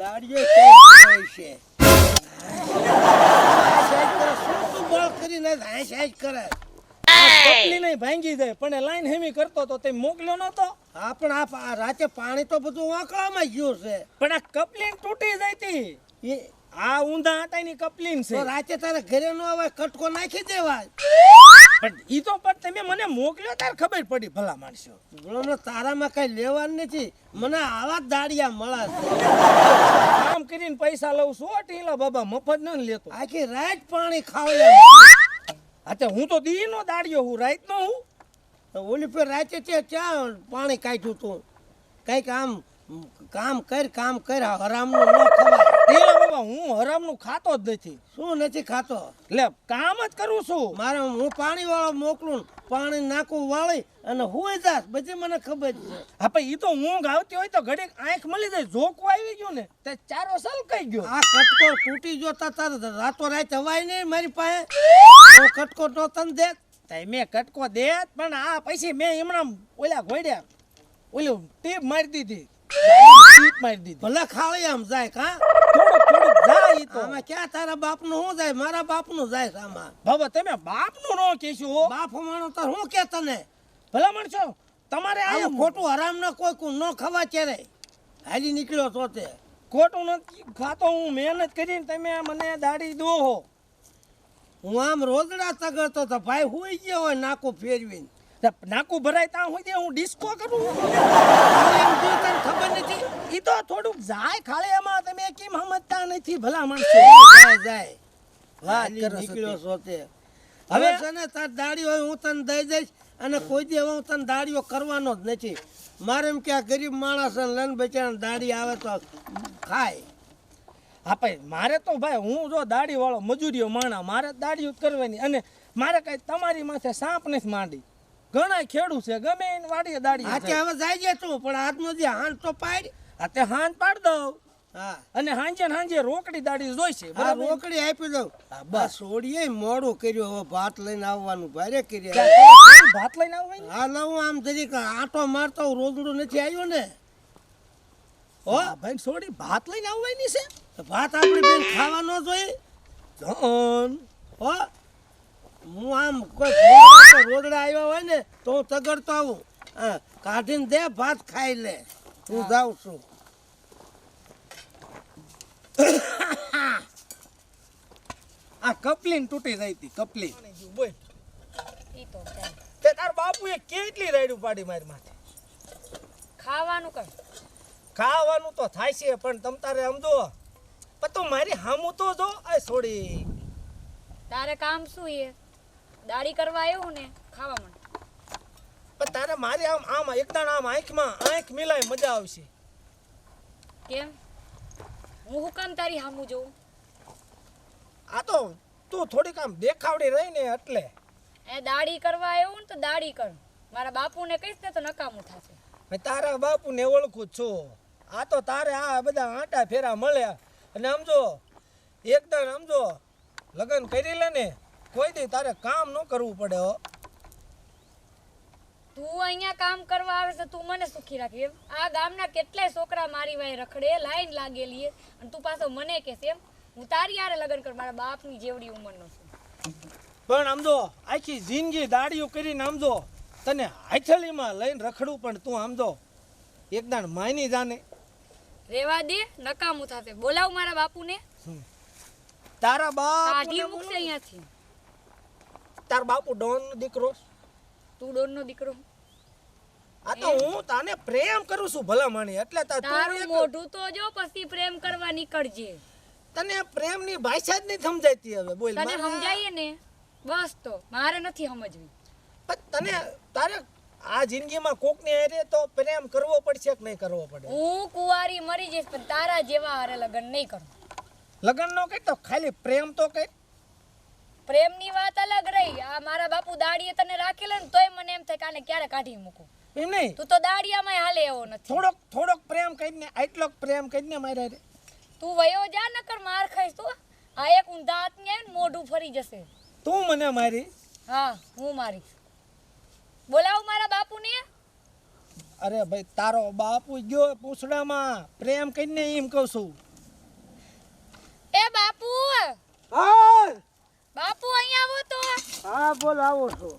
દાડીએ કઈ છે શું બળ કરીને સાઈડ કરે કપલી નહીં ભાંગી જાય પણ લાઈન હેમી કરતો તો તે મોકલ્યો નતો. હા પણ આ રાતે પાણી તો બધું વાંકળામાં ગયું છે પણ આ કપલીન તૂટી જાય તી. એ આ ઊંધા આટાની કપલીન છે. તો રાતે તારે ઘરે નો આવે કટકો નાખી દેવાય. પણ ઈ તો પણ તમે મને મોકલ્યો તાર ખબર પડી ભલા માણસો. બોલો તારામાં કઈ લેવાનું નથી મને આવા જ દાડિયા મળે કામ કરીને પૈસા લઉં છું ટીલા બાબા મફત ન લેતો. આખી રાત પાણી ખાવ હા તે હું તો દી નો દાડ્યો હું રાત નો હું. ઓલી પર રાતે ત્યાં પાણી કાઢ્યું તું કઈક કામ કર હરામનું ન ખવાય. ટીલા બાબા હું હરામનું ખાતો જ નથી. શું નથી ખાતો એટલે કામ જ કરું છું. મારે હું પાણી વાળો મોકલું પાણી નાખું વાળી અને હુંય જાસ બધી મને ખબર છે. હા પણ ઈ તો ઊંઘ આવતી હોય તો ઘડીક આંખ મળી જાય ઝોકું આવી ગયું ને તે ચારો સલકાઈ ગયો. આ કટકો તૂટી ગયો તાર રાતો રાત હવાય નહીં મારી પાસે કટકો તો તને દે મેં કટકો દે પણ આ પછી મેં હમણાં ઓલા ઘોડ્યા ઓલું ટીપ મારી દીધી. ટીપ મારી દીધી ભલે ખાવી આમ જાય કા થોડુંક જાય ઈ તો. આમાં ક્યાં તારા બાપનું શું જાય મારા બાપનું જાય છે આમાં. બાબા તમે બાપનું નો કહેશું હો. બાપ માનો તો શું કે તને ભલા માણસો તમારે આ આવું ખોટું હરામ ન કોઈ ન ખવા ક્યારે હાલી નીકળ્યો તો તે ખોટું નથી ખાતો હું મહેનત કરીને તમે મને દાડી દો હો. હું આમ રોદડા તગડતો તો ભાઈ હુઈ ગયો હોય નાકું ફેરવીને નાકું ભરાય ત્યાં સુધી હું ડિસ્કો કરું. એમ જો તને ખબર નથી ઈ તો થોડુંક જાય ખાલે એમાં તમે કેમ સમજતા નથી ભલા માણસો. જાય વાત હાલી કરો છો નીકળ્યો તે. છો તે હવે હવે છે ને તાર દાડી હોય હું તને દઈ દઈશ અને કોઈ દી હવે હું તને દાડીઓ કરવાનો જ નથી. મારે એમ કે આ ગરીબ માણસ લન બચારા દાડી આવે તો ખાય. હા ભાઈ મારે તો ભાઈ હું જો દાડી વાળો મજૂરીઓ માણા મારે દાડીઓ જ કરવાની અને મારે કઈ તમારી માથે સાપ નથી માંડી. ઘણા ખેડૂત છે ગમે એને વાડીએ દાડી હાથે હવે જાય છે તું પણ આજનો જે હાંડ તો પાડ હા તે હાંજ પાડ દઉં હા અને હાંજે રોકડી દાડી જોઈશે આ બરાબર. રોકડી આપી દઉં હા, બસ. બસ સોડીએ મોડું કર્યું હવે ભાત લઈને આવવાનું ભારે કર્યા ક્યાં ભાત લઈને આવવાની. હા લઉં આમ જરીક આંટો મારતો રોજડું નથી આવ્યો ને ઓ ભાઈ સોડી ભાત લઈને આવવાની છે. તો ભાત આપણી બેન ખાવા ન જોઈએ જન હો હું આમ કોઈ રોજડા આવ્યા હોય ને તો હું તગડતો આવું હા કાઢીને દે ભાત ખાઈ લે હું જાઉં છું. આ કપલીન તૂટી રહી હતી કપલી. બોલ ઈ તો ચાલ. તે તાર બાપુએ કેટલી રાયડું પાડી મારી માથે. ખાવાનું કર ખાવાનું તો થાય છે પણ તમ તારે સમજો પણ તું મારી હામું તો જો આ છોડી. તારે કામ શું એ દાડી કરવા આવ્યું ને ખાવા માંડ. પણ તારે મારી આમ એકદમ આમ આંખ મિલાય મજા આવશે. કેમ હું હુકામ તારી હામું જોઉં. આ તો તું થોડીક આમ દેખાવડી રહી ને એટલે. એ દાડી કરવા આવ્યું ને તો દાડી કર. મારા બાપુને કહીશ ને તો નકામું થશે. મેં તારા બાપુને ઓળખું જ છું. આ તો તારે આ બધા આંટા ફેરા મળ્યા અને સમજો એકદમ સમજો લગ્ન કરી લે ને કોઈ દી તારે કામ ન કરવું પડે હો. તું અહીંયા કામ કરવા આવે છે તું મને સુખી રાખી એમ. આ ગામના કેટલાય છોકરા મારી વાય રખડે લાઈન લાગેલી અને તું પાછો મને કહેશ એમ. હું તારી હારે લગ્ન કર મારા બાપની જેવડી ઉંમરનો છું. પણ સમજો આખી જિંદગી દાડીઓ કરીને સમજો તને હાથલીમાં લઈને રખડું પણ તું સમજો એકદમ માની જાને. રેવા દે નકામું થશે. બોલાવ મારા બાપુને તારા કાઢી બાપ મૂકશે અહીંયાથી. તાર બાપુ ડોન નો દીકરો. તું ડોનનો દીકરો. આ તો હું તાને પ્રેમ કરું છું ભલા માણી એટલે તારું મોઢું તો જો પછી પ્રેમ કરવા નીકળજે. તને પ્રેમની ભાષા જ નહીં સમજાતી હવે બોલ. તને સમજાઈએ ને બસ તો મારે નથી સમજવી. પણ તને તારે આ જિંદગીમાં કોકની હારે તો પ્રેમ કરવો પડશે કે નહીં કરવો પડે. હું કુંવારી મરી જઈશ પણ તારા જેવા હારે લગ્ન નહીં કરું. લગ્ન નો કઈ તો ખાલી પ્રેમ તો કઈ. પ્રેમની વાત અલગ રહી. આ મારા બાપુ દાડીએ તને રાખેલા ને તોય મને એમ થાય કે આને ક્યારે કાઢી મૂકું. એમ નહીં તું તો દાડિયામાં હાલે એવો નથી. થોડોક પ્રેમ કરીને આટલો પ્રેમ કરીને મારે હારે. તું વયો જા નકર માર ખાઈશ તું. આ એક ઊંધા હાથની આવે ને મોઢું ફરી જશે. તું મને મારી. હા હું મારીશ. બોલાવ મારા બાપુને. અરે ભાઈ તારો બાપુ ગયો પૂછડામાં પ્રેમ કરીને એમ કહું છું. બોલ આવો છો